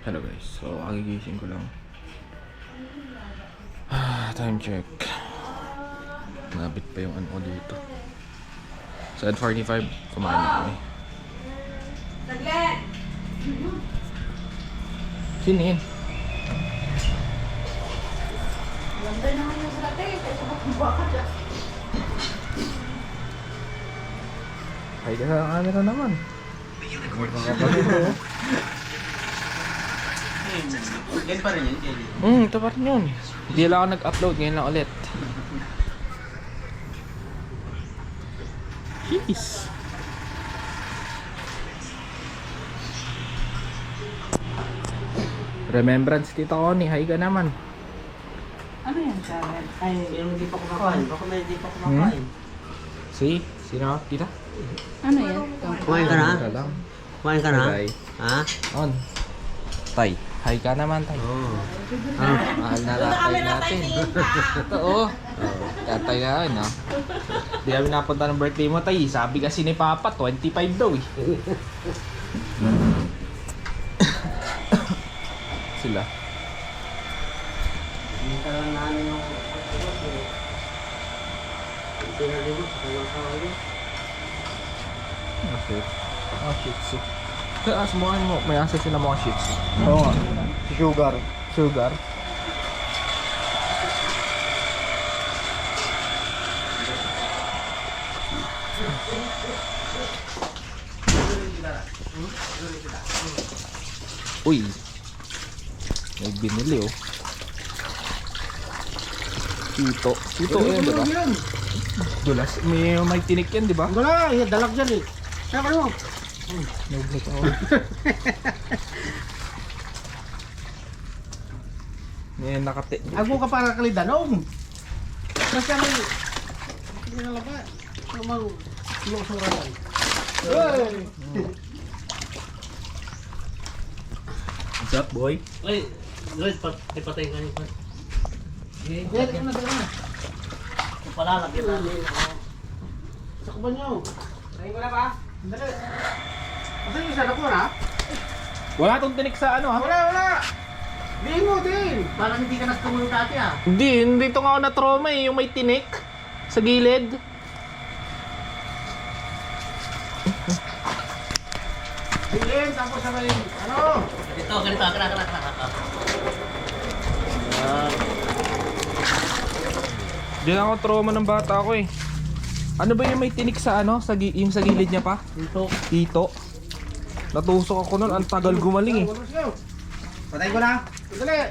Hello guys, so kagigising ko lang. Time check. Nabit pa yung ano ko dito. So at 45, kumain na kami. Sino yun? Ganda naman yung sate, kasi baka dyan. Ay, ka sa camera naman. Yan pa rin yun, Kelly. Ito pa rin yun. Hindi lang ako nag-upload, ngayon lang ulit. Jeez. Remembrance Tita Connie, hi ka naman. Ano yan, Sharon? Ay, Yung hindi pa kumakain. Baka may hindi pa kumakain. See? Sino? Tita? ano yan? Kumain ka na? Tita lang. Kumain ka na? Hi. Ha? On. Tay. Hi ka naman, Tay. Oo. Mahal na tatay natin. Totoo. Tatay na yun, ha? Di kami napunta ng birthday mo, Tay. Sabi kasi ni Papa, 25 daw, eh. Sila. Hindi ka lang namin yung... Pinalibot sa kanyang kawali. Okay. Ah, Shih Tzu. Kaya sumuhan mo, may asa sila mga Shih Tzu. Oo nga. Si Sugar. Sugar. Uy. May binili, oh. Tito. Tito yun, di ba? Dulas. May tinik yan, di ba? Wala, dalag dyan eh. Saka mo. Naglit ako. Ngayon nakati. Ako ka para kalidanong. Kasi kami. Hindi na laba. Namang lusuratan. Hey! What's up, boy? Ay, Lloyd, patay ka niyo pa. Yan, yan na dala. Kung palalagyan natin. Sakban nyo. Tayo ko na ba? Dali. Asan yung sana ko na? Wala tong tinik sa ano, ha? Wala. Lingo din. Parang hindi ka nagtumulong dati ah. Hindi to nga ako na-trauma eh. Yung may tinik sa gilid. Bilin, tapos sa may, ano? Ganito, ganito. Diyan ako trauma ng bata ko eh. Ano ba yung may tinik sa ano? Yung sa gilid niya pa? Dito. Dito. Natusok ako nun. Ang tagal gumaling eh. Patay ko na. Dali.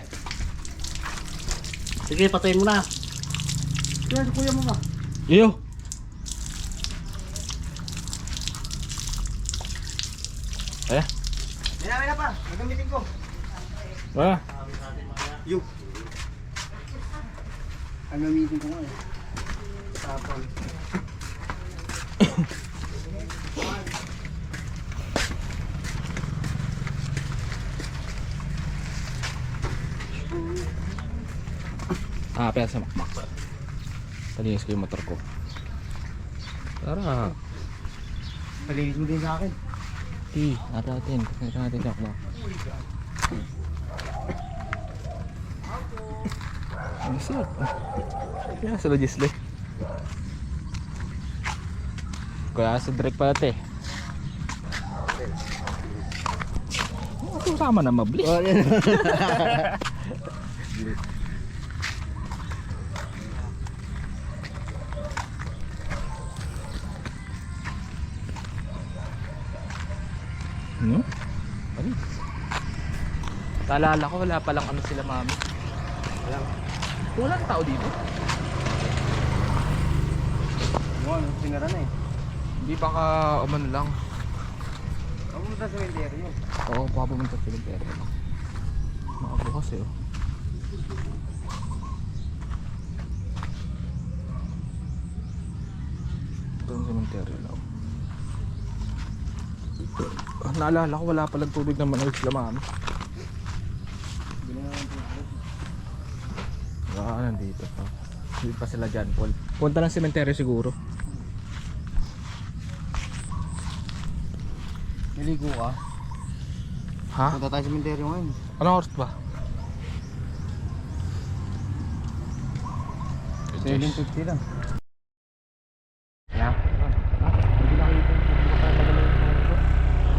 Sige, patayin mo na. Yan, si kuya mo ba? Iyo. Eh? May na pa. Nagamitin ko. Ah. Yung. Ang gamitin ko nga eh. Tapon. Pera sa makmak. Palinis ko yung motor ko. Tara. Palinis mo din sa akin. Natin. Pakita natin siya. Ang sarap. Kaya sa Logisle. Kaya sa direct pala te. Sama na mabli. No? Ano? Kaalala ko wala palang ano sila mami. Walang tao dito. Ano, sinara na eh. Hindi baka umano lang. Ako mo sa cementerio. Oo, baka pumunta sila pero makabukas eh. Oh. Ito yung cemetery lang. Naalala ko wala palang tubig na manulit sila mami. Nandito pa. Hindi pa sila dyan, Paul. Punta ng cemetery siguro. Niligo ka? Ha? Punta tayo sa cemetery ngayon. Anong oras ba? 7:50 lang. Na? Hindi nakita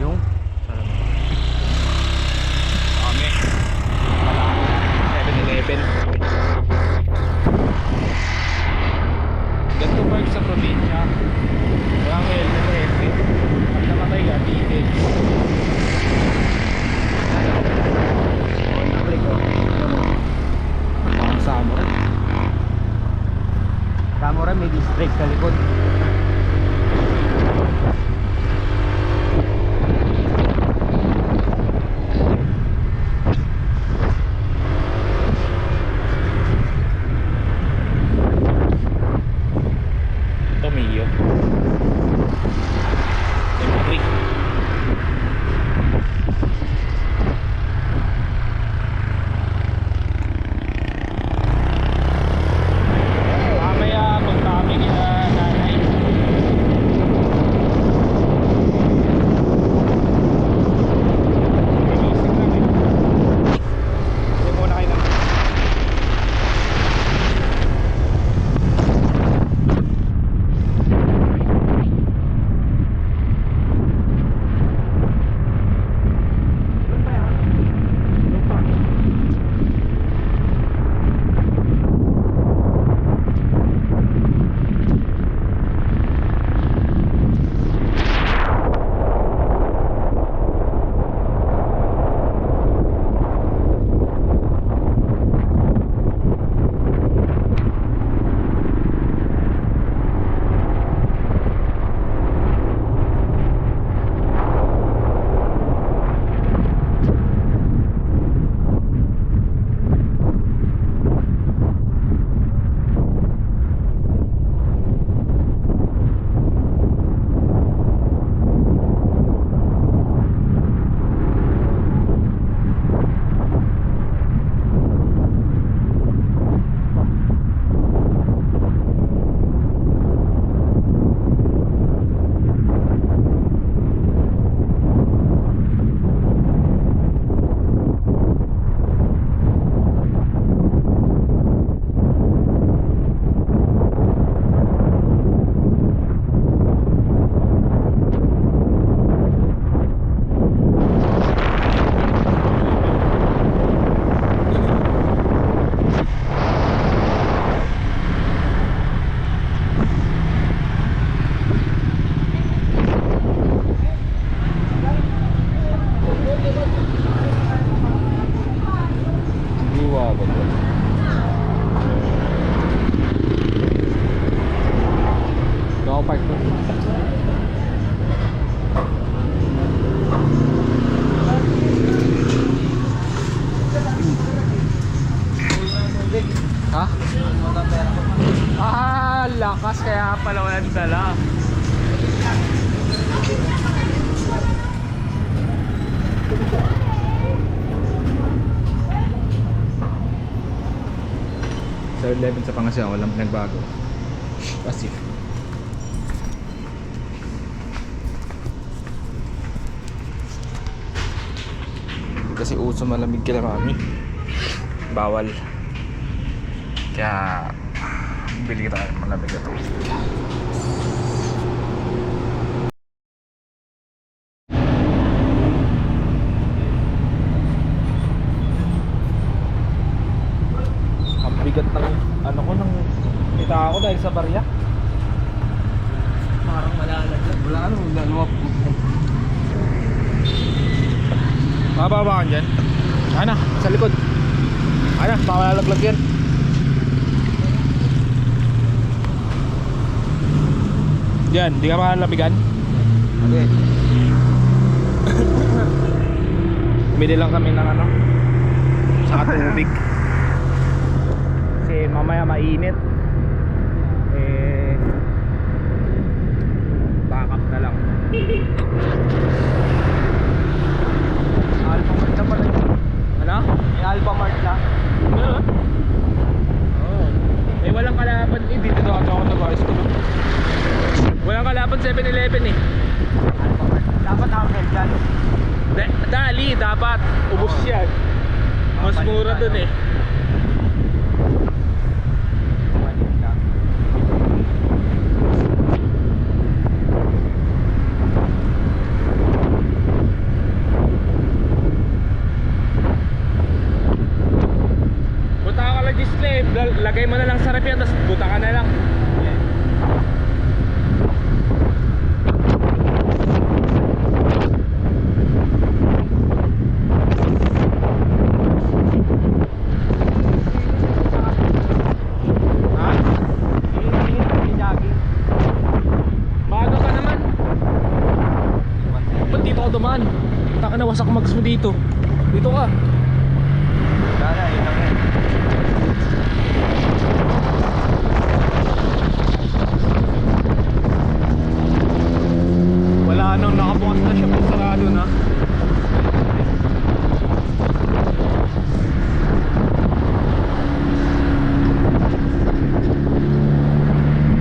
yung Kami. 7-Eleven. Ganito park sa probinsya. Walang helmet. Pag namatay ka, titig. Parang samurai. Samurai may district sa likod. Tomillo. Temporary. Mamaya punta kami kina nanay. Gigising lang eh. Hindi muna kayo ng Guwawa ba? Doon ako park doon. Ha? Ah, lakas kaya pala walang dala. Sa 11 sa Pangasinan, walang pinagbago. Pasif. Kasi uso malamig kila mami. Bawal. Kaya bili tayo ng malamig na tubig. Ang bigat ng ano ko nang kita ako dahil sa barya. Parang malalaglag. Wala ano, dalawa po. Mababa ka dyan. Ana, sa likod. Ana, baka malalaglag yan. Yan, di ka malalamigan. Okay. Bumili lang kami ng ano, saka tubig. Kasi mamaya mainit. Eh, backup na lang. Alpha Mart na pala yun. Ano? May Alpha Mart na. Ano? Oo. Eh walang kalaban eh. Dito na ako nag-ayos ko. Walang kalaban 7-Eleven eh. Dapat Uncle dyan. Dali, dapat. Ubus yan. Mas mura dun eh. Buta ka lang, Gislave. Lagay mo na lang sa rep yan, tapos buta ka na lang. Ha? Maaga ka naman. Ba't dito ka dumaan? Taka na, wasak mags mo dito. Dito ka. Wala nang nakabukas na siya pag sarado na.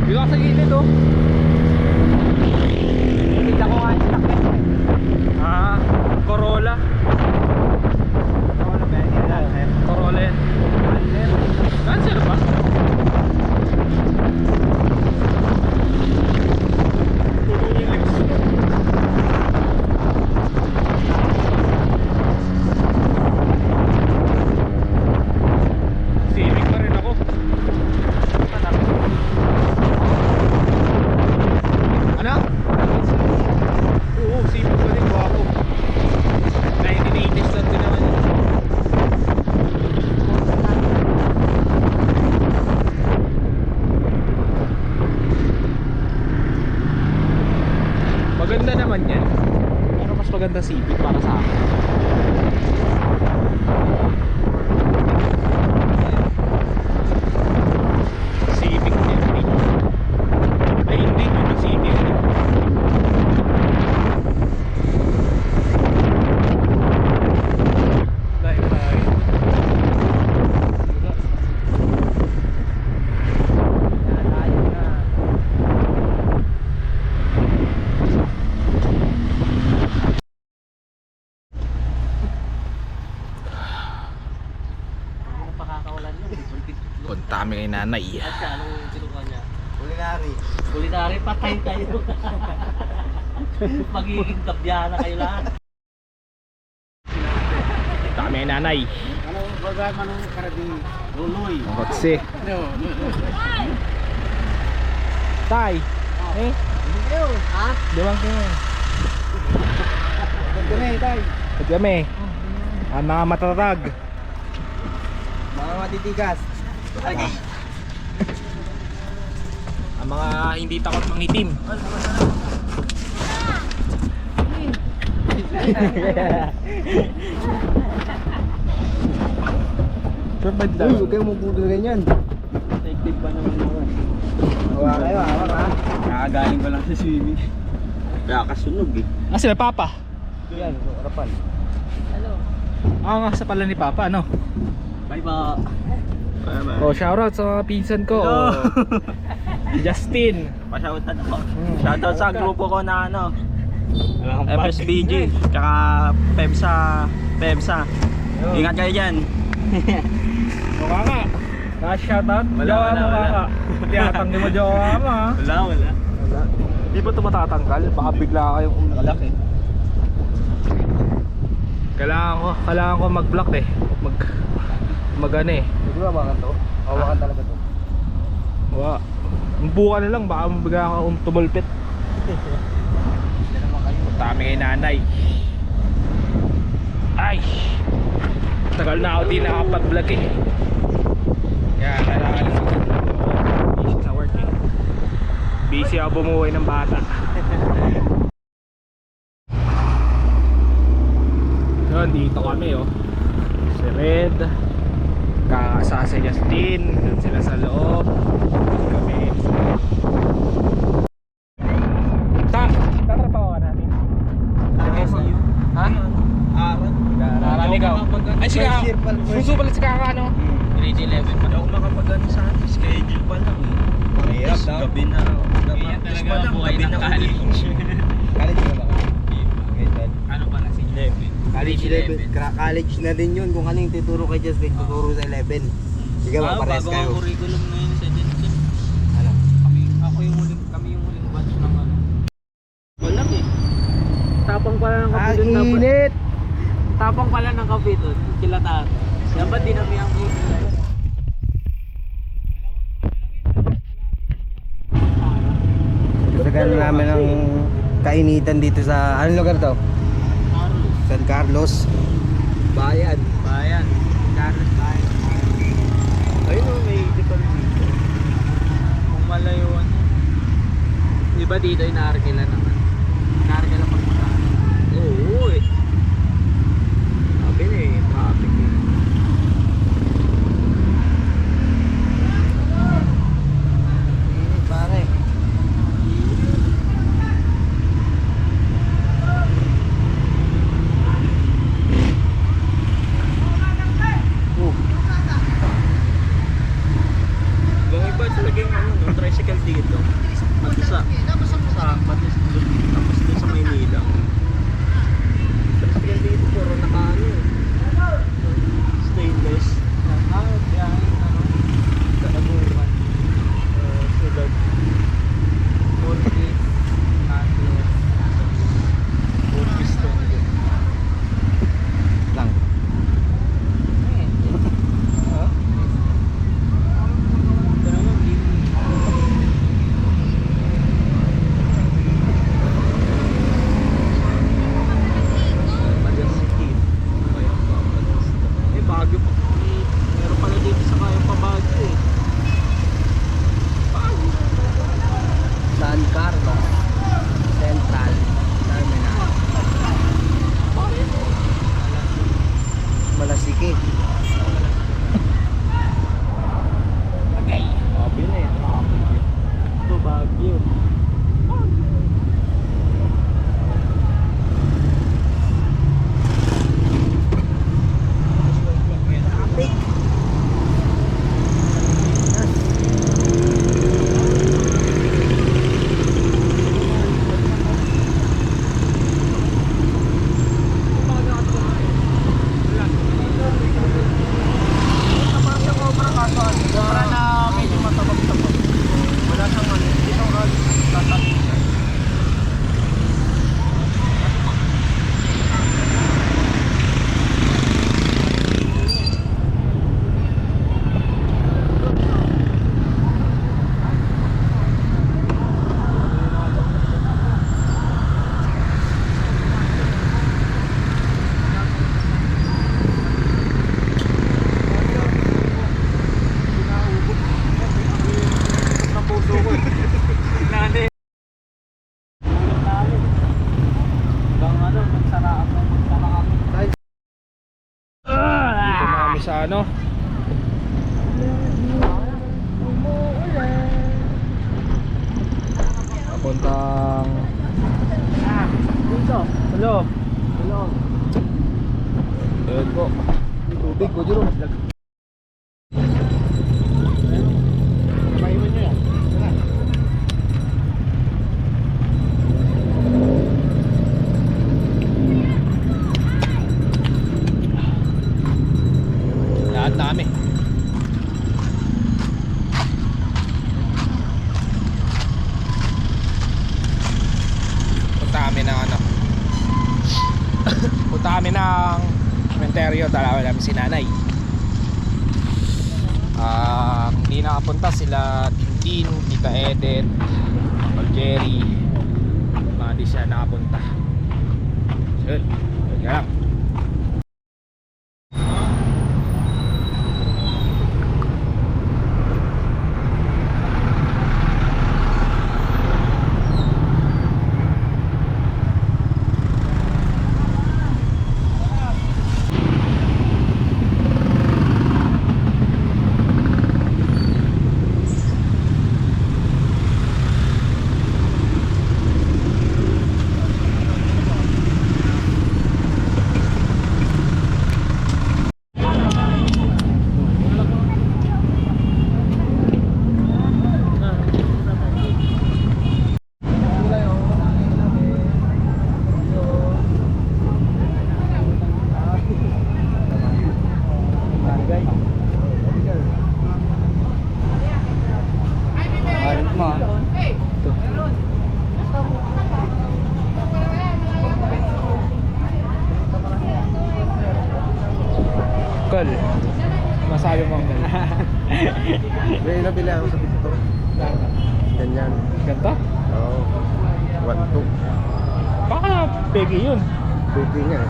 Dito ka sa gilid oh. Kita ko nga yung sakit. Ah, Corolla. Corolla ba yan? Corolla yan. Cancer ba? Civic pa rin ako. Ano? Oo, Civic pa rin ako. 1980s lang din naman yun. Maganda naman yan. Pero mas maganda Civic para sa akin. Civic din. Ay hindi, yung Civic. Lain-lain. Pakakawalan yun. Punta kami kay nanay. At siya, anong sinukuha niya? Kulinari. Kulinary, patay kayo. Magiging tabyana kayo lahat. Punta kami kay nanay. Ano programa nung karabi? Luloy. Kotse. Tay. Eh, Ha? diwang kayo. Ganda tay. At kami. Ang mga matatag. Mga matitigas. Ang mga hindi takot mangitim. Sure ba Uy, huwag kayong magbudol ganyan. Teknik pa naman naman. Hawa kayo, hawak ha. Nakagaling ko lang sa swimming. Kaya kasunog eh. Ah, sila Papa. Yan, harapan. Ah, nga sa pala ni Papa, ano? Bye ba? Oh, shoutout sa pinsan ko. Oh. Justin. Pa-shoutout ako. Shoutout sa grupo ko na ano, FSBG. FSBG, tsaka PEMSA. Ingat kayo dyan. Mukha nga. Na-shoutout? Wala, Jowa wala, mo wala. ka. Tiyatanggi mo jowa mo ha. Wala. Wala. Di ba ito matatangkal? Baka bigla kayong Malaki. Kailangan ko mag-block eh. Mag ano eh. Siguro hawakan to. Hawakan talaga to. Wa. Buka na lang, baka bigla ka tumulpit. Tami kay nanay. Ay! Tagal na ako di nakapag-vlog eh. Kaya kailangan busy sa work eh. Busy ako bumuhay ng bata. Yun, dito kami oh. Si Red, kakasama si Justin, doon sila sa loob. Kami. Tatrapaw ka natin. SU. Ha? Aran. Aran ikaw. Ay si Kaka. Puso pala si Kaka ano? Grade 11 pa. Hindi ako makapag-ano sa akin. Schedule pa lang eh. Mahirap daw. Gabi na. Ganyan talaga Gabi na buhay ng uwi. college. College ka ba ka? Ano pala si College 11. College na din yun. Kung ano yung tuturo kay Justin, tuturo sa 11. Sige ba, pares bago kayo. ang curriculum ngayon sa Jensen. Ano? Kami yung huling batch ng ano. Walang eh. Tapang pala ng kape Ang doon. init! Tapang pala ng kape doon. Kila tato. Yan ba dinami ang food? Tagal namin ng kainitan dito sa, anong lugar to? San Carlos. Bayan. Bayan. Carlos Bayan. Ayun o, may dipal dito. Kung malayuan. Di ba dito inaarkila naman? Inaarkila pagpunta. Oo eh. Sabi na eh, traffic eh. Init pare. Yung iba talagang ano, no, tricycle dito. Pati sa pati tapos doon sa Maynila. Tricycle dito puro nakaano eh. Stainless. Biyahe ano? Kalabukan. Sulag. Orchid. Cutlet. Full piston din. Lang. Ito naman, Majesty. Kaya pa. Eh, Baguio pa. Meron pala dito sa kaya pa Baguio eh. Baguio. San Carlos. Central Terminal. Malasiki. Sabi na eh. Traffic eh. Ito Baguio. Traffic. Para na medyo matabag-tabag. Wala siyang ano. Hindi siyang tatapos. Ang puso ko eh. Nani. Ulit namin. Hanggang ano, magsaraan ng magsaraan. Dito na kami sa ano. Papuntang Dito. Hello. Hello. Ayun po. Tubig ko dyan. Maiwan nyo yan. Lahat na kami. Punta kami ng ano. Punta kami ng cementerio. Dalawa namin si nanay. Hindi nakapunta sila Tintin, Tita Edith, Uncle Jerry. Mga di siya nakapunta. So yun. Yun nga lang. Uncle. Masabi mo, Uncle. May nabili ako sa TikTok. Ganyan. Ganda? Oo. 1-2. Baka pegi yun. Pwede nga.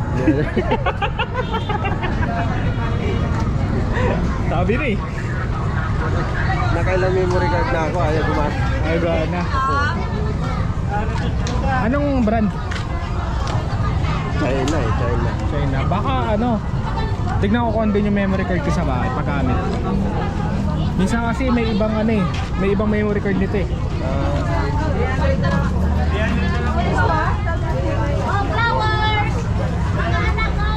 Sabi na eh. Nakailang memory card na ako. Ayaw gumas. Ay, ba na. Anong brand? China eh. China. China. Baka ano, tignan ko kung ano din yung memory card ko sa bahay pagkamit. Minsan kasi may ibang ano eh, may ibang memory card nito eh. Oh, flowers! Mga anak ko,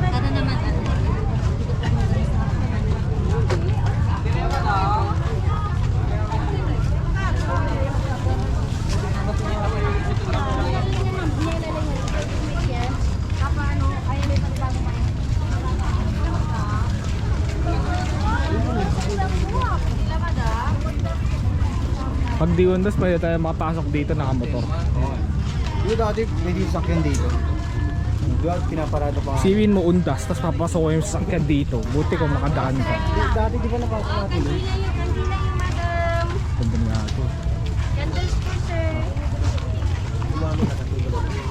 Ano naman? Pag di undas, pwede tayo makapasok dito nakamotor. Yung dati, may sasakyan dito. Doon, pinaparada pa. Siwin mo undas, tapos papasok ko yung sasakyan dito. Buti kung makadaan ka. Dati di ba napasok natin doon? Kandila yung madam. Ganda nga ito. Candles po, sir.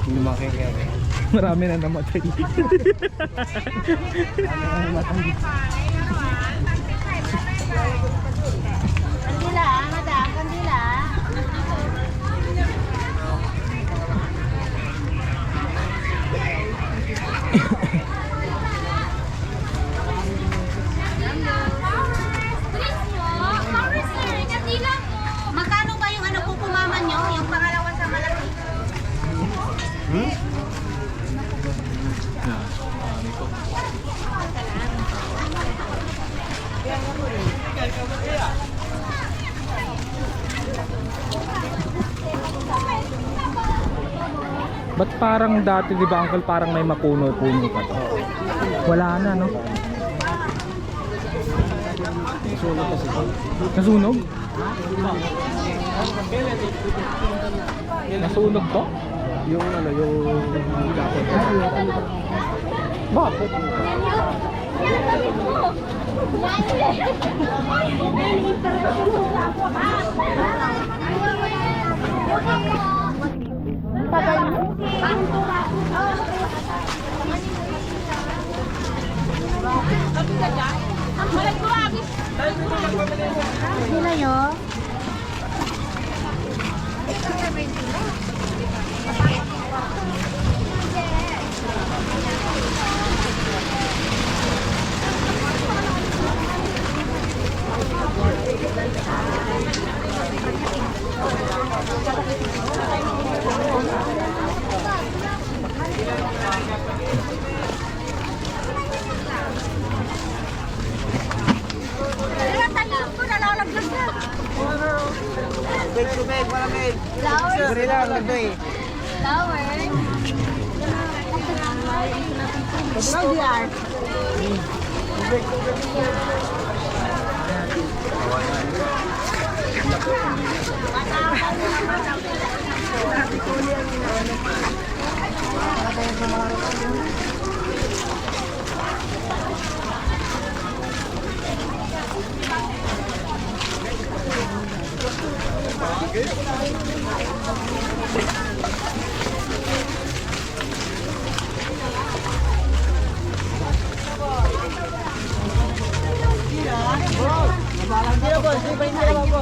Hindi makikita. Marami na namatay. Kandila, madam. Kandila. Magkano ba yung ano pupumaman nyo? Yung pangalawa sa malaki? Ba't parang dati, di ba Uncle, parang may mapuno-puno pa to? Wala na, no? Nasunog? Nasunog to? Yung ano, yung kapit. Bakit? Nila nyo? Tubig, malamig. Flowers. Sorry lang, nagdoy. Flowers.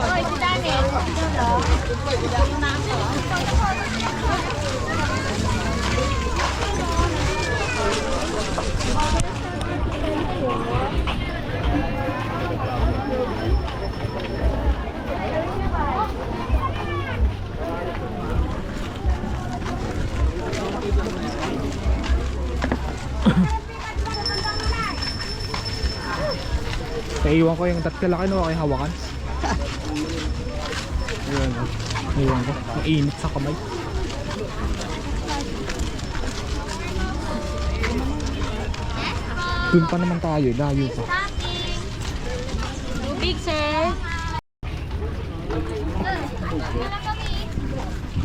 Oy, si Daniel. Naiwan ko yung tatkalaki no, ay hawakan. Ayan, naiwan ko. Mainit sa kamay. Doon pa naman tayo, layo pa. Big sir.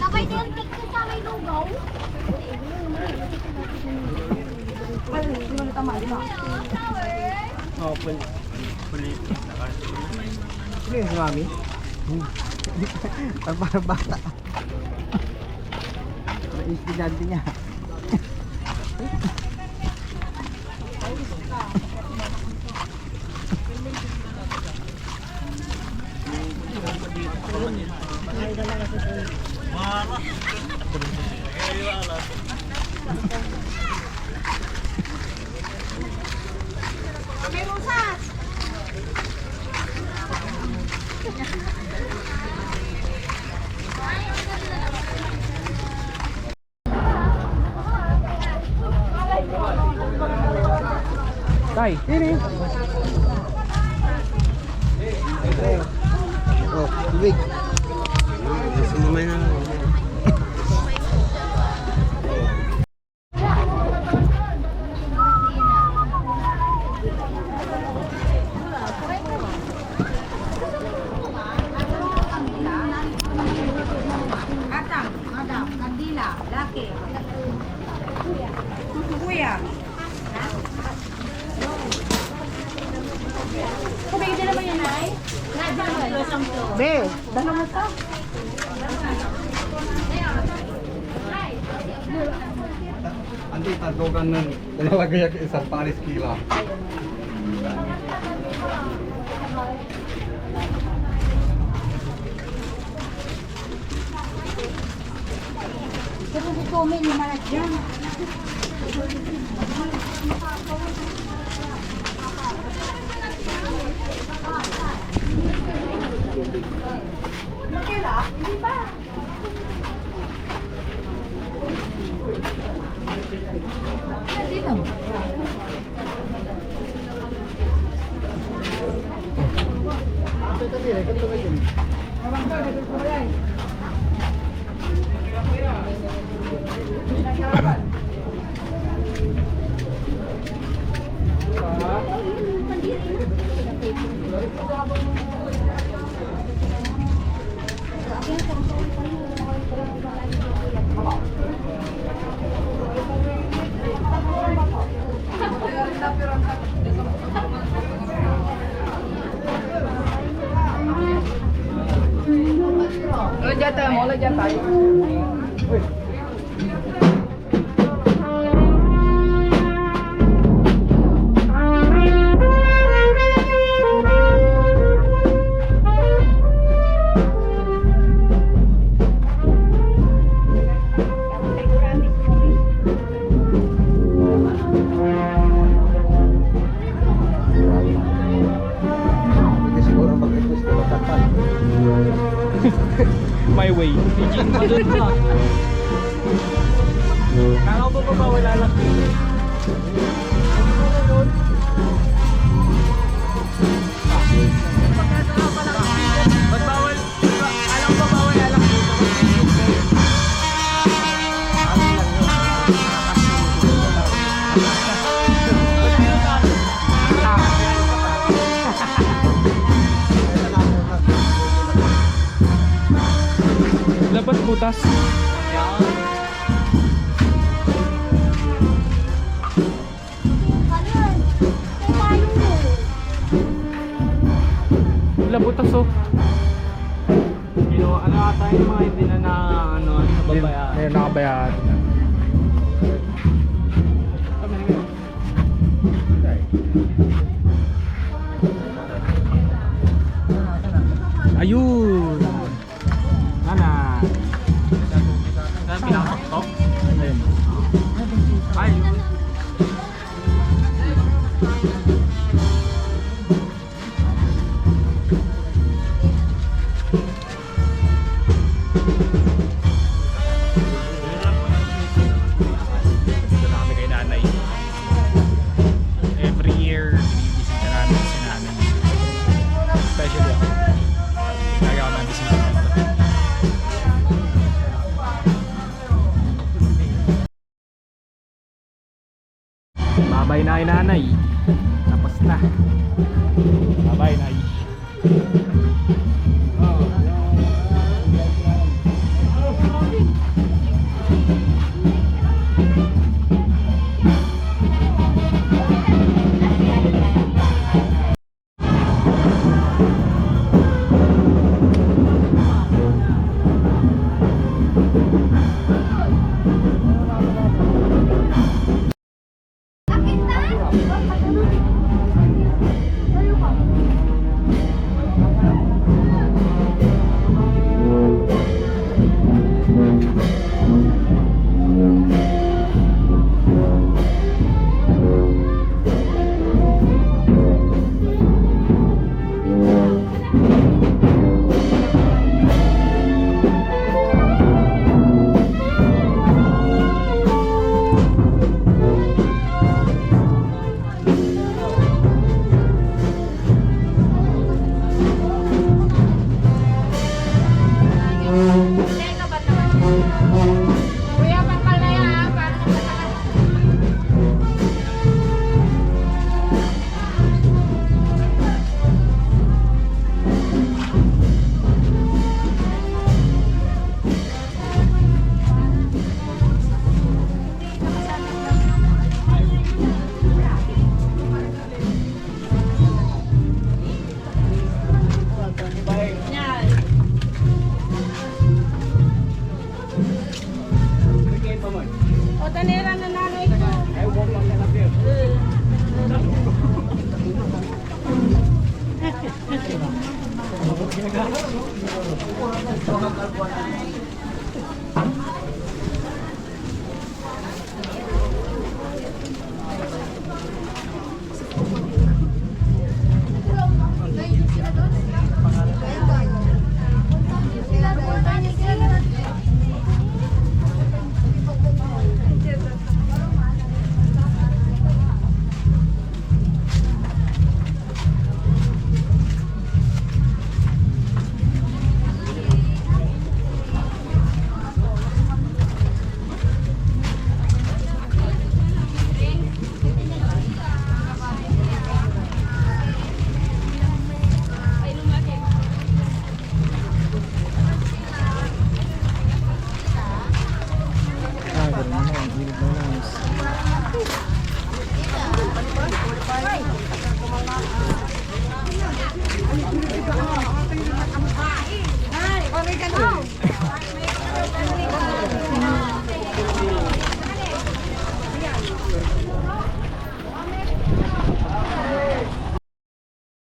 Nakay din tik sa may lugaw. Ay, hindi mo tama ba? Oo, pulit. Ano yun si Mami? Parang bata. Estudyante niya. May musas! Tay, ini. Oh, tubig. Sumamay na lang. Atang, madam, kandila, laki. Kuya. Kubig din naman yan, Nay? Nay, din naman. Be! Dala mo pa. Andi tadogan ng nalagay ang isang Paris kila. Pero gusto mo yung malat dyan. Makila? Hindi ba? Dito. Hindi siguro mag-request na magkakal. My way. Pidgin mo dun ba? Kala ko ba wala lang dito? Ba't bawal? Alam ko bawal alam dito? Labat butas. Kanan. Paano mo? Labutas oh. Ano ata yung mga hindi na nababayaan. Ayun, nakabayaan. Ayun. Nana. Saan pinapaktok? Ayun. Ay, Dito na kami kay nanay. Every year, binibisit ka namin si nanay. Especially ako. Lagi ako nabisita dito. Babay na kay nanay. Tapos na. Babay nay.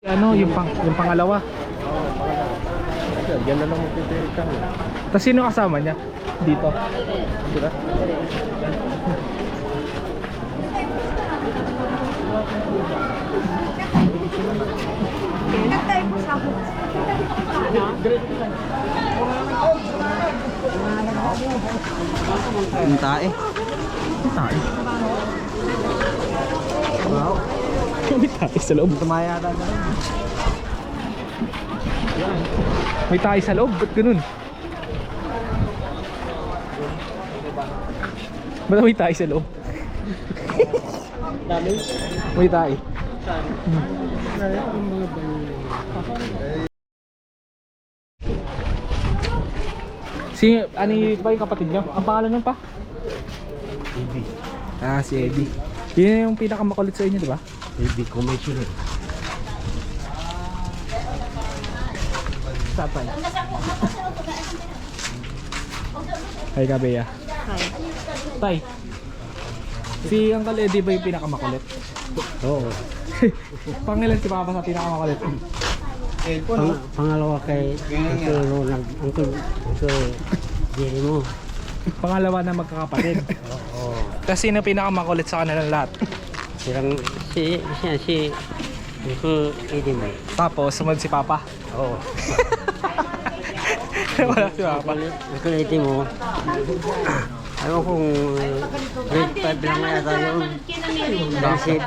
Ano, yung pangalawa. Yan na lang magpipirikan. Tapos sino kasama niya? Dito. Diba? Ang tae. Tayo. Wow. May tayo sa loob. Tumaya na rin. May tayo sa loob. Ba't ganun? Ba't may tayo sa loob? May tayo. Si, ano ba yung kapatid niyo? Ang pangalan nun pa? Eddie. Ah, si Eddie. Yun yung pinakamakulit sa inyo, di ba? Eddie Commissioner. Sapay. Hi, Kabea. Hi. Tay. Si Uncle Eddie ba yung pinakamakulit? Oo. Pangilan si Papa sa pinakamakulit? Pangalawa kay Uncle Ronald. Uncle Jerry mo. Pangalawa na magkakapatid. Oo. Tapos sino pinakamakulit sa kanilang lahat? Silang si Uncle Eddie mo. Tapos sumunod si Papa. Oo. Wala si Papa. Uncle Eddie mo. Ayaw kung grade 5 lang yata yun. Kasi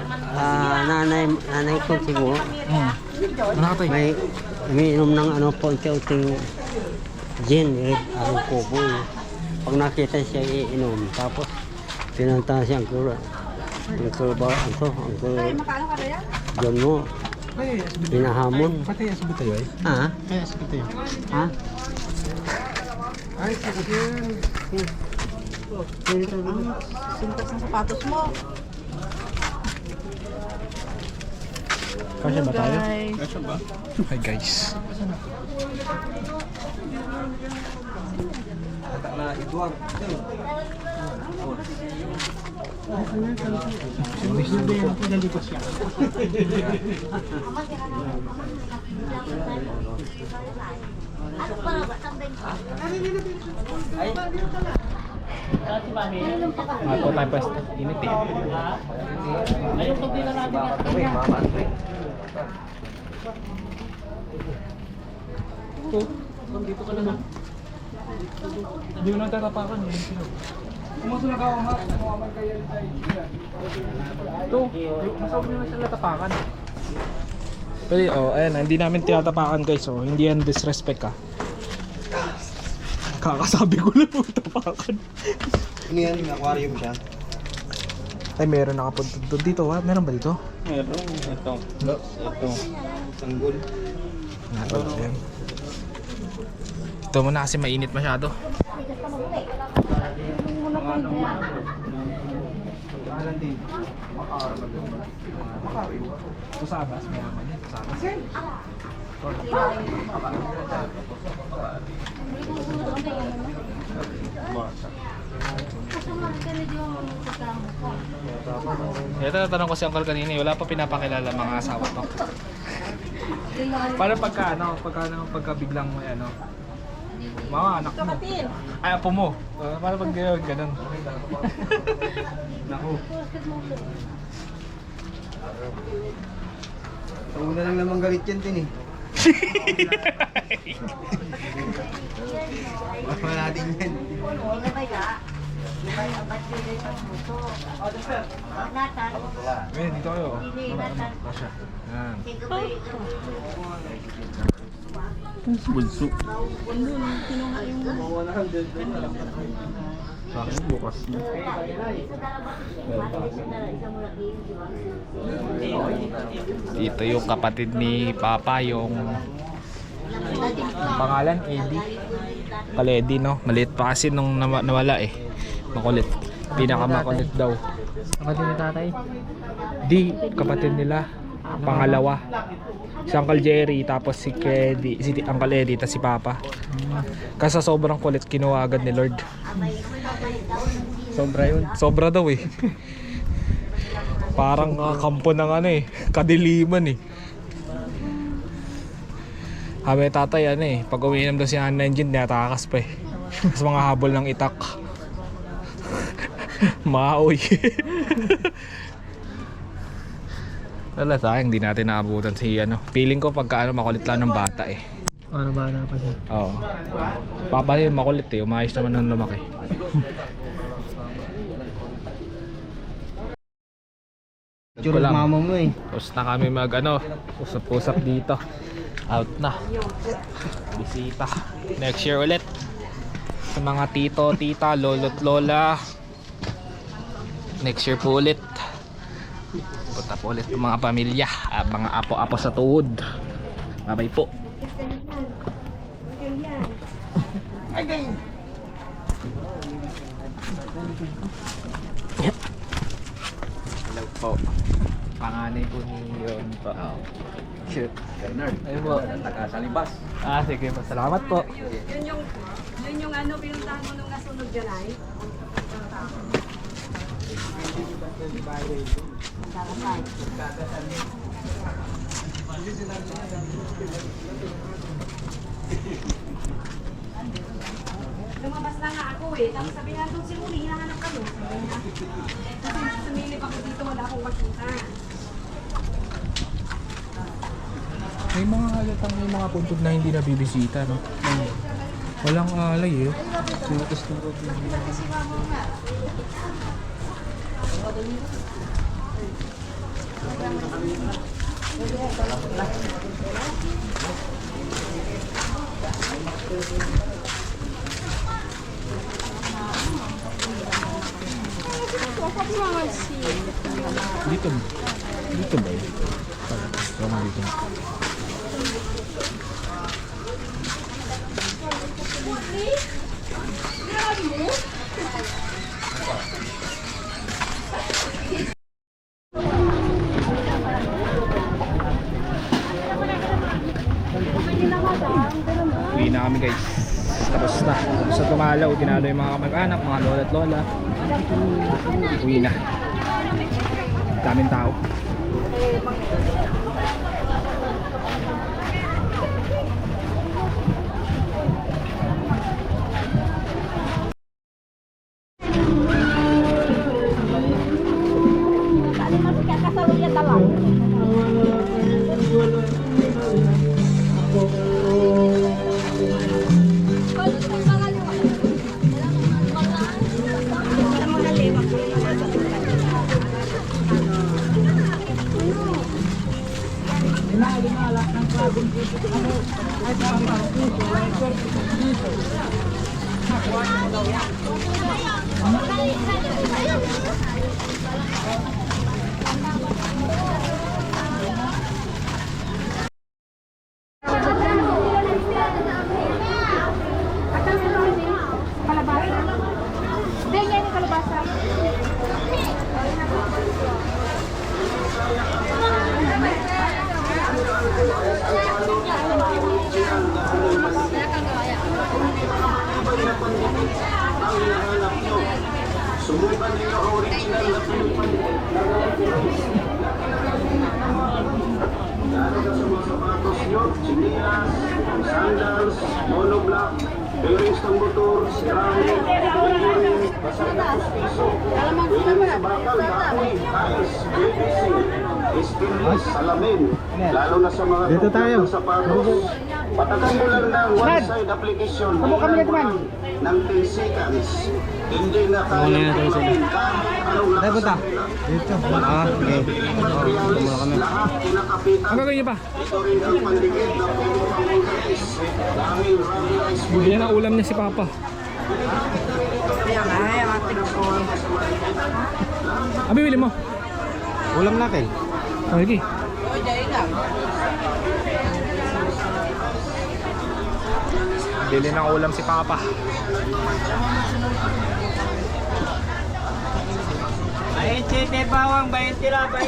nanay ko siguro. Ano ka tayo? May umiinom ng ano po, unti-unting gin, red, anong kubo eh. Pag nakita siya iinom, tapos pinuntahan siya ang John mo, pinahamon. Pati asabot tayo eh. Ha? Kaya asabot tayo. Ha? Ay, sakit. Sintas ng sapatos mo. Kasya ba tayo? Guys. Hi guys. Na Edward. Ako tayo pwesto. Init eh. Dito ka lang. Hindi mo nang tatapakan eh. Kumusunod ako, ma. Kumaman kayo tayo. Ito, masabi nyo na sila tapakan. Pero ayan, hindi namin tinatapakan guys. So, hindi yan disrespect ah. Kakasabi ko lang yung tapakan. Ano yan? Yung aquarium siya? Ay, meron nakapunta dito ha? Meron ba dito? Meron. Ito. Ito. Sanggol. Wala yan. Ito muna kasi mainit masyado. Tusabas, meron man yan. Tusabas. Ito natanong ko si Uncle kanina, wala pa pinapakilala mga asawa to. Para pagka biglang may ano, Mga anak mo. Ay, apo mo. Paano pag ganun? Naku. Sa una lang naman galit yan din eh. Wala natin yan. Ngayon, dito kayo. Kasha. Yan. Bulso. Sa akin, bukas na. Dito yung kapatid ni Papa, yung pangalan, Eddie. Kaledi, no? Maliit pa kasi nung nawala eh. Makulit. Pinakamakulit daw. Kapatid ni tatay. Di, kapatid nila. Pangalawa. Si Uncle Jerry, tapos si Uncle Eddie, tapos si Papa. Kasi sobrang kulit, kinuha agad ni Lord. Sobra yun. Sobra daw eh. Parang kampo ng ano eh, kadiliman eh. Habi tatay ano eh, pag umiinom daw si Anna Engine, natakas pa eh. Mas mga habol ng itak. Maoy. Wala, sayang, hindi natin naabutan si ano. Feeling ko pagka ano, makulit lang ng bata eh. Ano ba na pa siya? Oo. Papa rin makulit eh, umayos naman ng lumaki. Tsura mama mo eh. Tapos na kami mag ano, usap-usap dito. Out na. Bisita. Next year ulit. Sa mga tito, tita, lolo't lola. Next year po ulit. Punta po ulit ng mga pamilya. Mga apo-apo sa tuhod. Bye-bye po. Hello po. Panganay po ni Yon po. Shoot. Bernard. Ayun po. Taga sa libas. Sige po. Salamat po. Yun yung ano, pinuntahan mo nung nasunog dyan ay? Lumabas na nga ako eh. Tapos sabi nga doon si Uli, hinahanap kami. Kasi sumilip ako dito, wala akong makita. May mga halatang may mga puntod na hindi nabibisita, no? Walang alay eh. Sinutos ng Dito ba? Dito ba yun? Tama dito. Uwi na kami guys. Tapos na. Tapos na tumalaw. Tinalo yung mga kamag-anak, mga lola at lola. Uwi na. Daming tao. Subukan ninyo ang original na Philippine. Lalo ka sa mga sapatos nyo, chinelas, sandals, monoblock, Iris ng motor, ceramic, rin, basag na pustiso, ilan sa bakal, kahoy, tiles, PVC, stainless, salamin, lalo na sa mga komplektong sapatos. Patakan mo lang ng one-side application ng 10 seconds. Hindi na tayo kahit anong lakasan nila. Dito. Lahat kinakapitan. Ang gagawin niyo pa? Ito rin ang pandikit ng pinupangulatis dahil rubberized Yan ang ulam niya si Papa. Abi, bili mo. Ulam natin. Okay. Bili ng ulam si Papa. Te bawang, 20 lang, 20.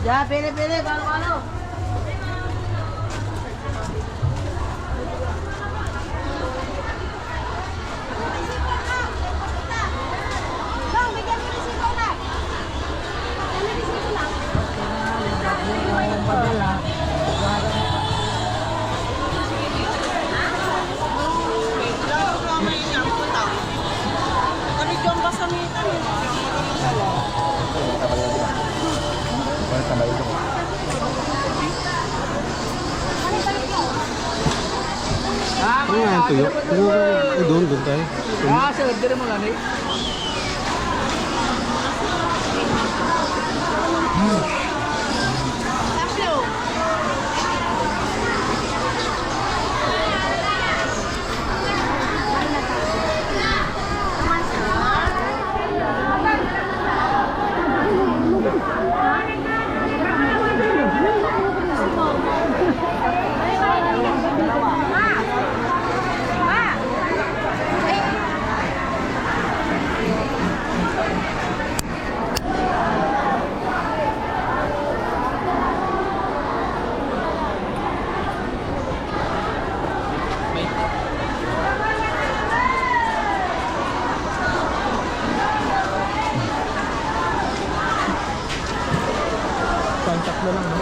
Ya, pili, ano? Ano nga yung tuyo? Doon tayo. Dire mo lang eh. Contact na lang, no?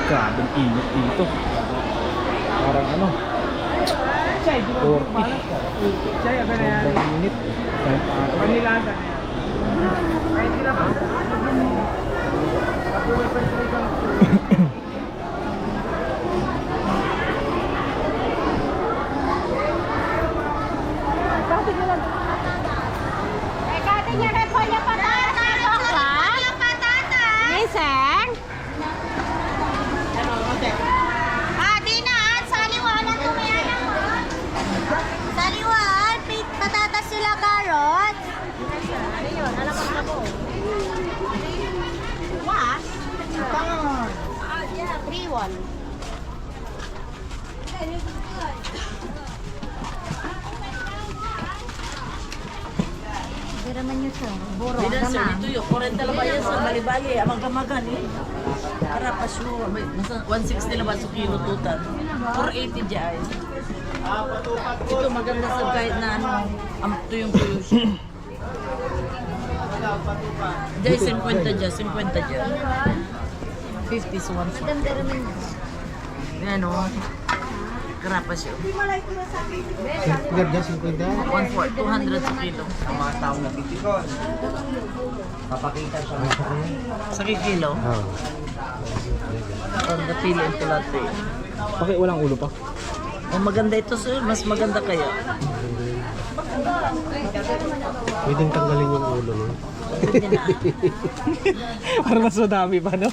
Grabe ang init dito. Parang ano? 40. Sobrang init. Kahit araw. Panilaga na yan. Kahit sila ba? Patatas sila carrots. Ano yun? Alam mo ako. What? Yeah, 3-1. Pero man yun sir, buro ka na. Dito yung 40 lang ba yan sa bali-bali, amang kamagan eh. Para pa sure, may 160 lang ba sa kilo total. 480 dyan. Ito maganda sa kahit na ano, ito yung tuyo siya. Dyan 50 dyan, 50 dyan. 50 sa 140. Maganda naman yun. Yan o, karapas yun. Ganda 50. 200 sa kilo. Ang mga tao na bitikon. Papakita siya. Sa kilo, Oo. ang napili ang tulate. Bakit walang ulo pa? Ang maganda ito sir, mas maganda kaya. Pwedeng tanggalin yung ulo, no? Para mas madami pa, no?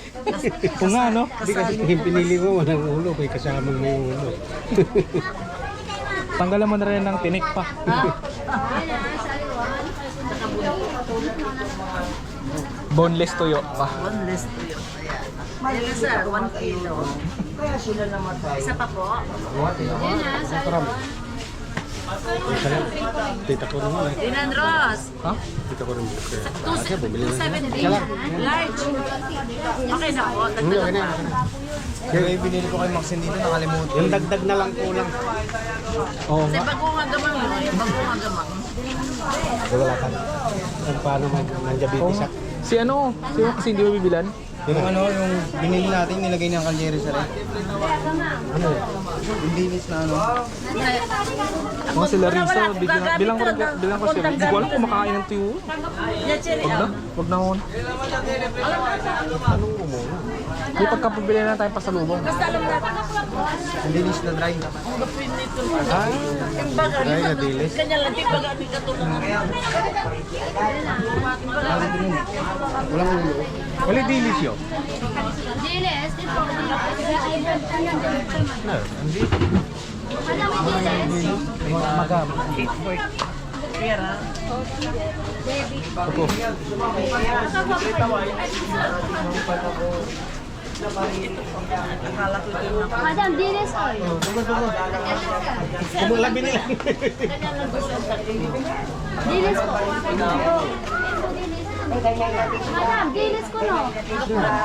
Kung nga, no? Hindi kasi yung pinili mo, walang ulo. May kasamang may ulo. Tanggalan mo na rin ng tinik pa. Boneless tuyo pa. One less to yun. Ayan. Yan sir, 1 kilo. Kaya sila namatay. Isa pa po. Tita ko naman eh. Dinandros. Ha? Tita ko rin. 270. Large. Okay na po. Dagdagan pa. Kaya binili ko kay Maxine dito, nakalimutan. Yung dagdag na lang kulang. Oo Kasi nga. bagong agamang yun. Bagong agamang. Wala ka. Kung paano mag-diabetes siya. Si ano? Sino kasi hindi mo bibilan? Yung ano, yung binili natin, nilagay niyang kaldero sa rin. Ano? Yung dinis na ano. Mga sila Risa, bilang ko siya. Hindi ko alam kung makain ng tuyo. Yan, cherry. Wag na. Wag na ako. Di pagkapabili na tayong pasalubong. Basta alam natin. Yung dinis na dry. Ang gapin nito. Timbaga. Kanya lang, timbaga. Di katulungan. Walang ulo. Wala dilis yun. Diles, dito. Opo. Madam, diles oil. Kumulabi nila. Diles po. Madam, diles ko no.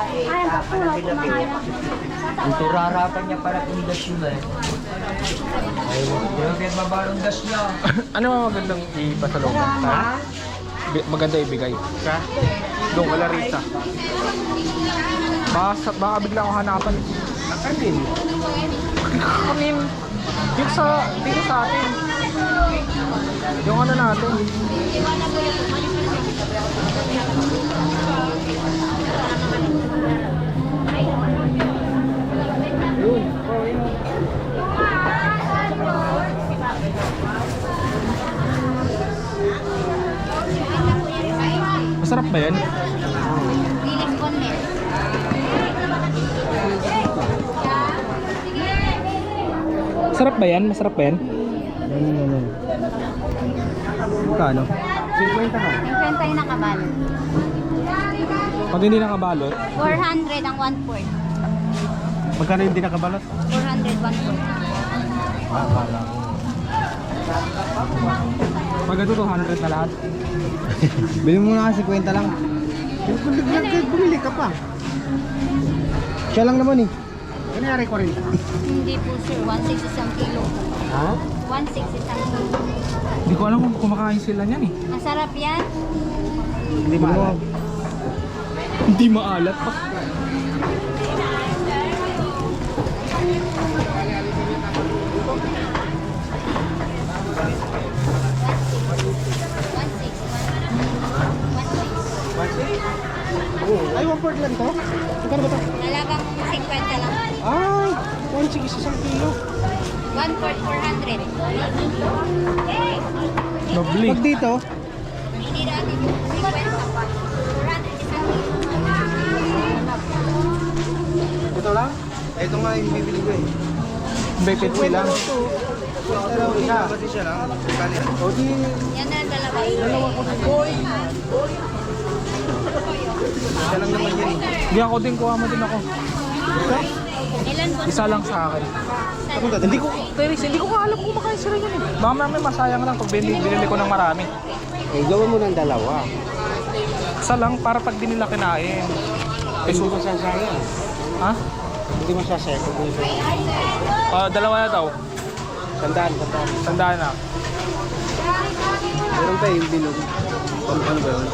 Ay, ang kapuno, kumahaya. Ang turarapan niya para kung dash yun eh. Yung kahit mabalong dash niya. Ano mga magandang ipasalubong? Maganda ibigay. Doon wala Risa. Baka bigla ako hanapan. Nakanin. Kanin. Yung dito sa atin. Yung ano natin. Masarap ba yan? Diles ko net. Masarap ba yan? Masarap ba yan? Kano? 50 yung nakabalot. Pag hindi nakabalot, 400 ang 1/4. Magkano yung di nakabalot? 400, 1/4. pag ito 200 na lahat. Bili mo na kasi 50 lang. Bumili ka pa. Siya lang naman eh. Kanyari ko rin. Hindi po sir, 160 isang kilo. Ha? 160 isang kilo. Hindi ko alam kung kumakain sila niyan eh. Masarap yan. Hindi maalat. Hindi maalat pa. Ay, 1/4 lang to? Magkano ba to? Talagang 50 lang. Ay, 160 isang kilo. 1/4, 400. Nobli. Pag dito, Hindi natin yung 50 pa. 400 isang kilo. Ito lang? Ito nga yung bibili ko eh. Bekit sila. Pero isa. Kasi siya lang. Kali. o di, Yan na dalawa. Siya lang naman yun eh. Hindi ako din, kuha mo din ako. Ilan po? Isa lang sa akin. Hindi ko, Teres, hindi ko alam kung makain sila yan eh. Baka may masayang lang pag binili ko ng marami. eh, gawin mo ng dalawa. Isa lang para pag di nila kinain. Eh, Hindi mo sasayang. ha? Hindi mo sasayang. Dalawa na daw. Sandaan. Tandaan na. Meron tayo yung bilog. Ano ba yun?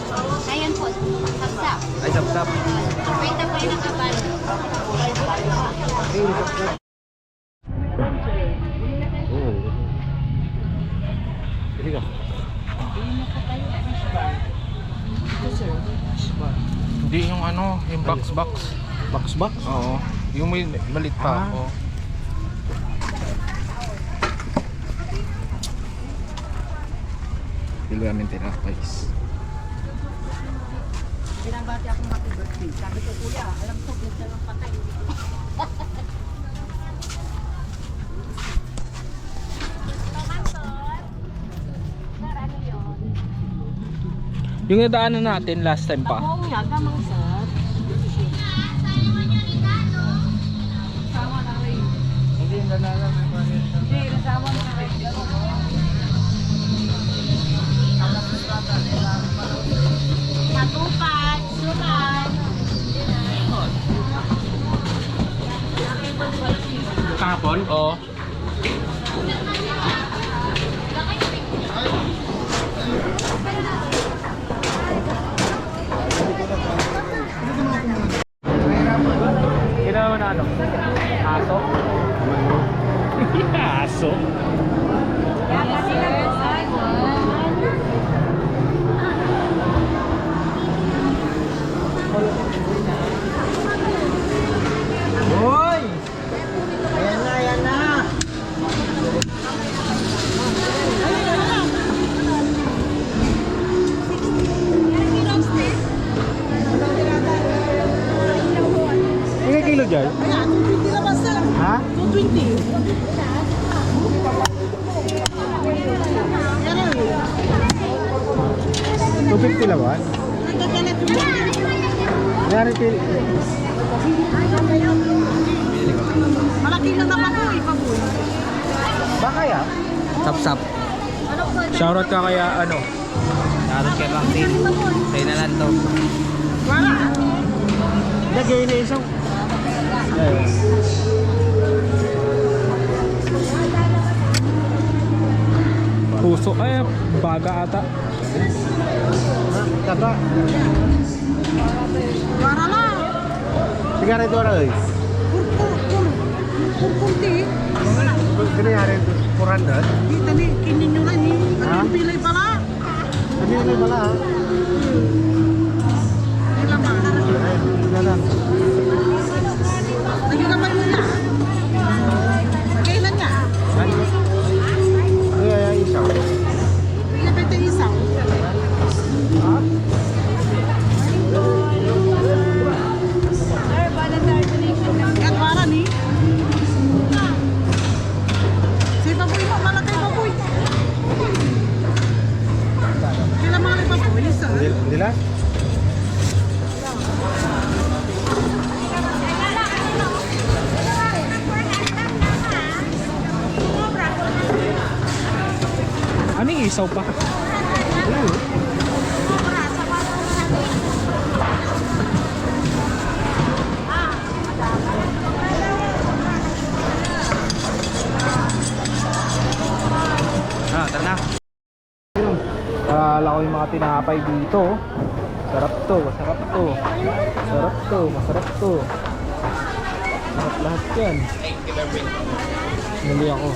Ayun po. Sapsap. Ay, tap-tap. 50 po yung nakabalot. Hindi ka. Hindi yung ano, yung box. Box? Oo. Yung may malit pa. Oo. Pili namin tinapais. Binabati akong happy birthday. Sabi ko, kuya, alam ko, ganda ng patay. Yung nadaanan natin last time pa. Oo nga, gamang sir. Hindi, nalala. Hindi, nasawa na rin. Kahapon? Oo. Ginawa na ano? Aso? Aso? Hoy! Ayan na. Ilang kilo dyan? Ayan, 220 naman sir. Ha? 220. Yan o. 250 lawan? Nagkakalit mo. Yan ito. Malaki na naman po, ipaboy. Baka ya? Sap-sap. Shoutout ka kaya ano? Shoutout kay Maxine. Sa'yo na lang to. Wala. Lagay na isang. Puso ay baga ata. Taba. Wala na. Sigareto ra oi. Kurkunti. Gani hari 400. Kita ni, kinin nyo na ni. Ha? Ang pilay pala. Ano na bala? Ilan ba? Dala. Lagi naman mo na. Kailan niya? Ay isaw. Pinapete isaw. Yan para ni. Si baboy mo, malaki baboy. Kailan mga baboy? Isa. Dila? Anong isaw pa? Tara na. Akala ko yung mga tinapay dito. Sarap to, masarap to. Sarap to, masarap to. Lahat yan. Nali ako.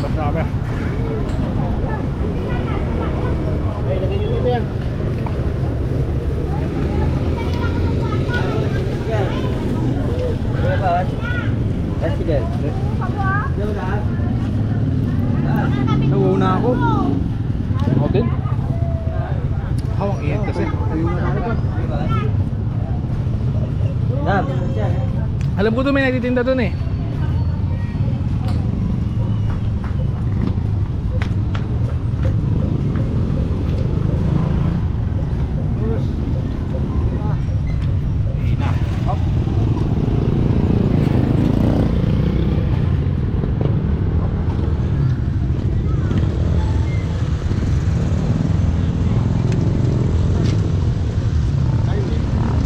Basta. Ay, lagay nyo dito yan. Nauna ako. Ako din. Hawang iyan kasi. Alam ko to may nagtitinda dun eh.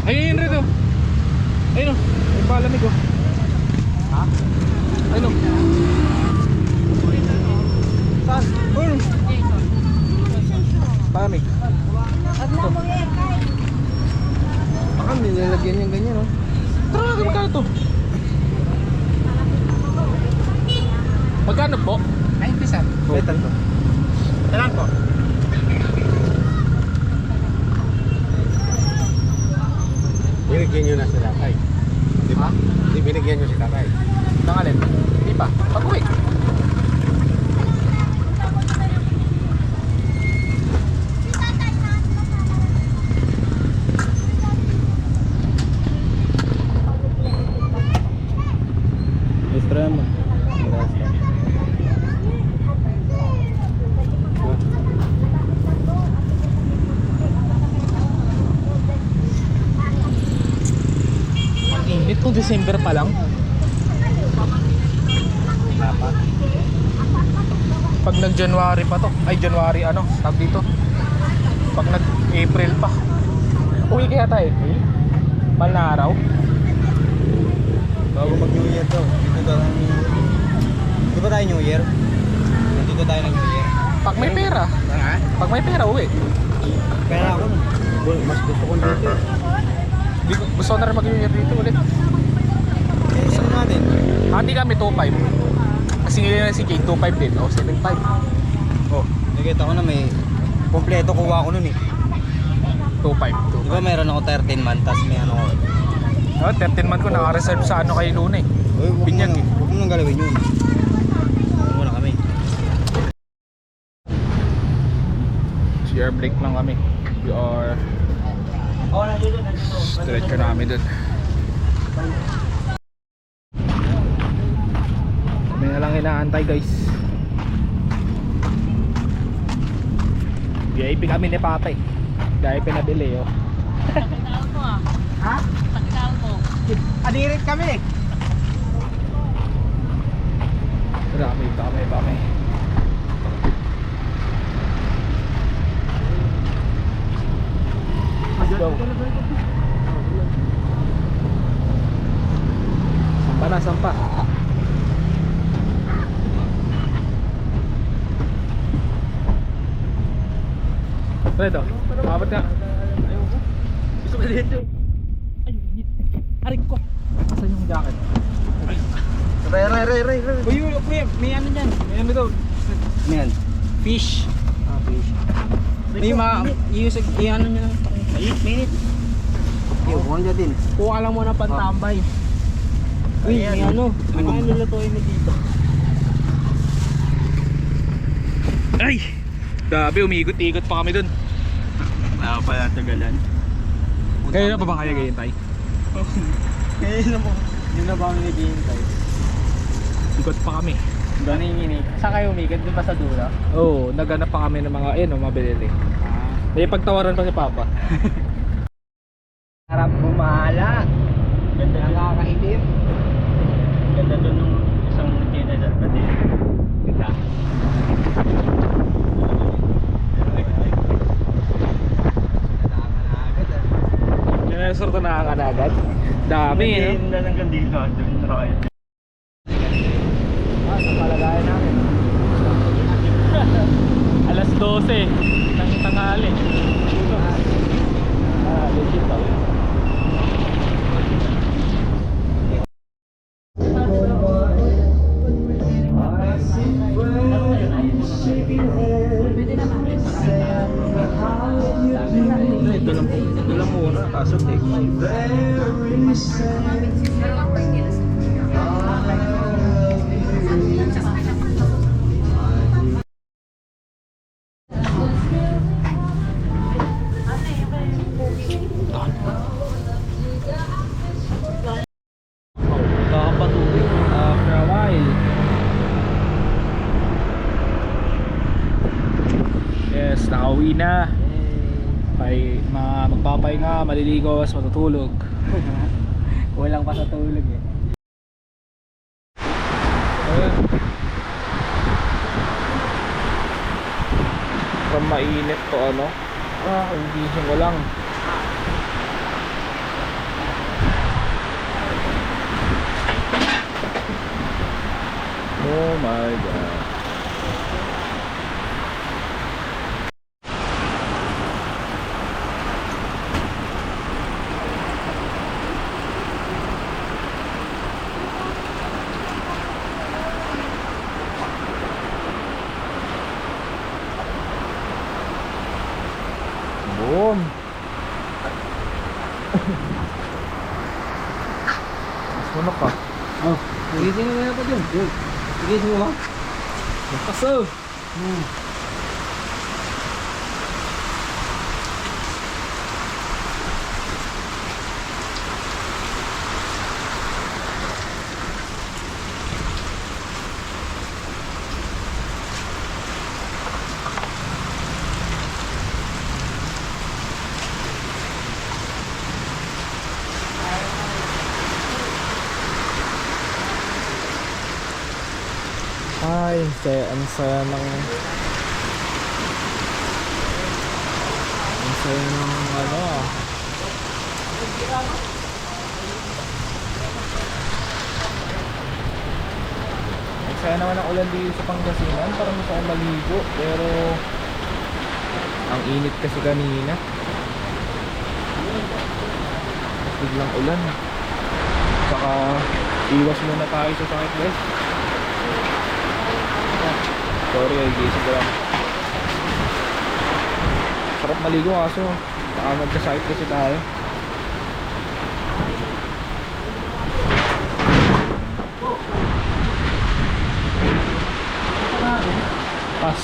Ayun rito. Ayun o. May palamig o. Ha? Ayun o. Saan? Ayun. Palamig. Baka nilalagyan yung ganyan o. Tara natin magkano to? Magkano po? 90 sir. Betan to. Talang po. Binigyan nyo na si tatay. Di ba? Di binigyan nyo si tatay. Nangalin? Di pa. Pag-uwi. Extra mo. Init kung December pa lang. Pag nag-January pa to. Ay, January ano, tag dito. Pag nag-April pa. Uwi kaya tayo. Mahal na araw. Bago mag New Year to. Dito daw ang New Year. Di ba tayo New Year? Dito tayo ng New Year. Pag may pera. Pag may pera, uwi. Kaya ako, mas gusto ko dito. Gusto ko na rin mag-New Year dito ulit. Eh, ano natin? Hindi kami 2.5. Kasi ngayon si Jake 2.5 din. O, 7.5. Oh, nakita ko na may kompleto kuha ko nun eh. 2.5. Di ba meron ako 13 man, tas may ano ko. 13 man ko naka-reserve sa ano kay Luna eh. Uy, Binyag eh. Huwag mo nang galawin yun. Huwag muna kami. CR break lang kami. We are diretso na kami dun. Kami na lang inaantay guys. VIP kami ni Papa eh. VIP nabili oh. Adirit kami eh. Kami. Let's go. Sampa. Pwede. Apat ka. Gusto ko dito. Aray ko. Asan yung jacket? Ray. Uy, may ano dyan. May ano daw. Yan. Fish. Fish. May i-ano nyo lang. 8 minutes. Yo, huwag dyan din. Kuha lang muna pantambay. Uy, may ano. Ano ang lulutuin mo dito? Ay! Grabe, umiikot-ikot pa kami dun. Ako pala tagalan. Kaya na pa ba kaya gayintay? Ngayon na po. Yun na ba ang naghihintay? Ikot pa kami. Ganun. Saan kayo umikot? Doon pa sa dula? Oo, naghanap pa kami ng mga, mabilili. May pagtawaran pa si Papa. Harap bumala. Ganda na nakakaitim. Ganda doon nung isang nagkita dyan pati. Ganda. Sinasor to nakakanagat. Dami eh. Hindi na lang kandila. Doon Roy. Sa palagayan namin. Alas 12 ng tanghali. Legit pa. Ito lang muna. Kaso take. Kakapatubig after a while. Yes, nakauwi na. Ay, magpapahinga, maliligo, mas matutulog. Walang pa sa tulog eh. Ayun. From mainit to ano. Condition ko lang. Oh my god. Boom. Mas manok ka. Oh, nagising na pa dun. Nagising mo ba? Kaso. Ay, Ang saya ng ano ah. Ang saya naman ng ulan dito sa Pangasinan. Parang gusto akong maligo. Pero ang init kasi kanina. Biglang ulan. Saka iwas muna tayo sa sakit guys. Sorry ay gising ko lang. Sarap maligo kaso baka magkasakit kasi tayo. Pas.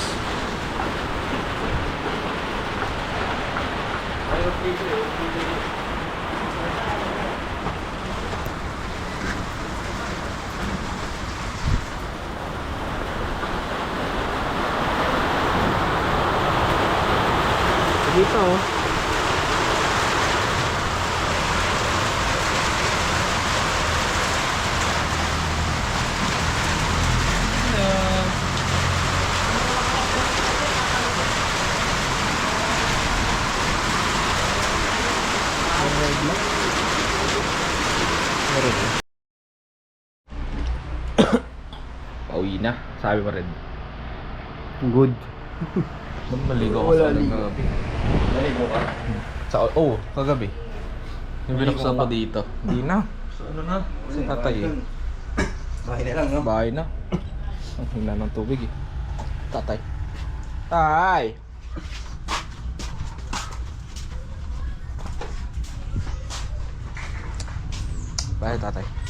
Dito oh. Pauwi na, sabi mo rin. Good. Maligo ka sa kagabi. Naligo ka? Kagabi. Yung binuksan ko dito. Hindi na. Ano na? Kasi tatay eh. Bahay na lang, no? Bahay na. Ang hina ng tubig eh. Tatay. Tay! Bahay tatay.